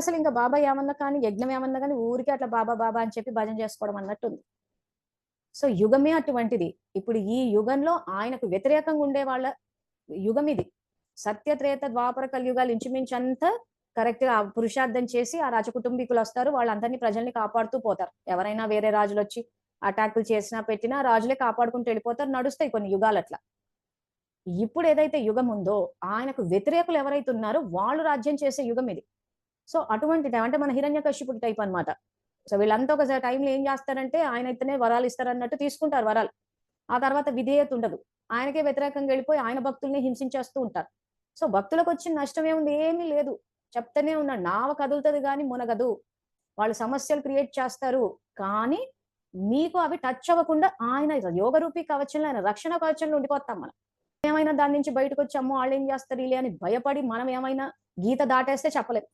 అసలు ఇంకా బాబా ఏమన్నా కానీ, యజ్ఞం ఏమన్నా గాని ఊరికే అట్లా బాబా, బాబా అని చెప్పి భజన చేసుకోవడం అన్నట్టుంది. సో, యుగమే అటువంటిది. ఇప్పుడు ఈ యుగంలో ఆయనకు వ్యతిరేకంగా ఉండేవాళ్ళ యుగం ఇది. సత్య, త్రేత, ద్వాపర, కలియుగాలు ఇంచుమించంతా కరెక్ట్‌గా పురుషార్థం చేసి ఆ రాజకుటుంబీకులొస్తారు. వాళ్ళందరిని ప్రజల్ని కాపాడుతూ పోతారు. ఎవరైనా వేరే రాజులొచ్చి అటాకులు చేసినా, పెట్టినా రాజులే కాపాడుకుంటూ ఎళ్ళిపోతారు. నడుస్తాయి కొన్ని యుగాలట్లా. ఇప్పుడేదైతే యుగముందో ఆయనకు వ్యతిరేకులు ఎవరైతే ఉన్నారో వాళ్ళు రాజ్యం చేసే యుగం ఇది. సో, అటువంటి టైం అంటే మన హిరణ్యకశిపుడి టైప్ అన్నమాట. సో, వీళ్ళంతా ఒక టైంలో ఏం చేస్తారంటే ఆయనైతేనే వరాలిస్తారన్నట్టు తీసుకుంటారు వరాలు. ఆ తర్వాత విధేయత ఉండదు. ఆయనకే వ్యతిరేకంగా వెళ్ళిపోయి ఆయన భక్తుల్ని హింసించేస్తూ ఉంటారు. సో, భక్తులకొచ్చిన నష్టం ఏముంది? ఏమీ లేదు. చెప్తూనే ఉన్నాడు. నావ కదులుతది గానీ మునగదు. వాళ్ళు సమస్యలు క్రియేట్ చేస్తారు. కానీ మీకు అవి టచ్ అవ్వకుండా ఆయన యోగరూపి కవచంలో ఆయన రక్షణ కవచంలో ఉండిపోతాం మనం. ఏమైనా దాని నుంచి బయటకొచ్చి అమ్మో! ఆళ్ళేం చేస్తారు ఈళ్ళే అని భయపడి మనం ఏమైనా గీత దాటేస్తే చెప్పలేం.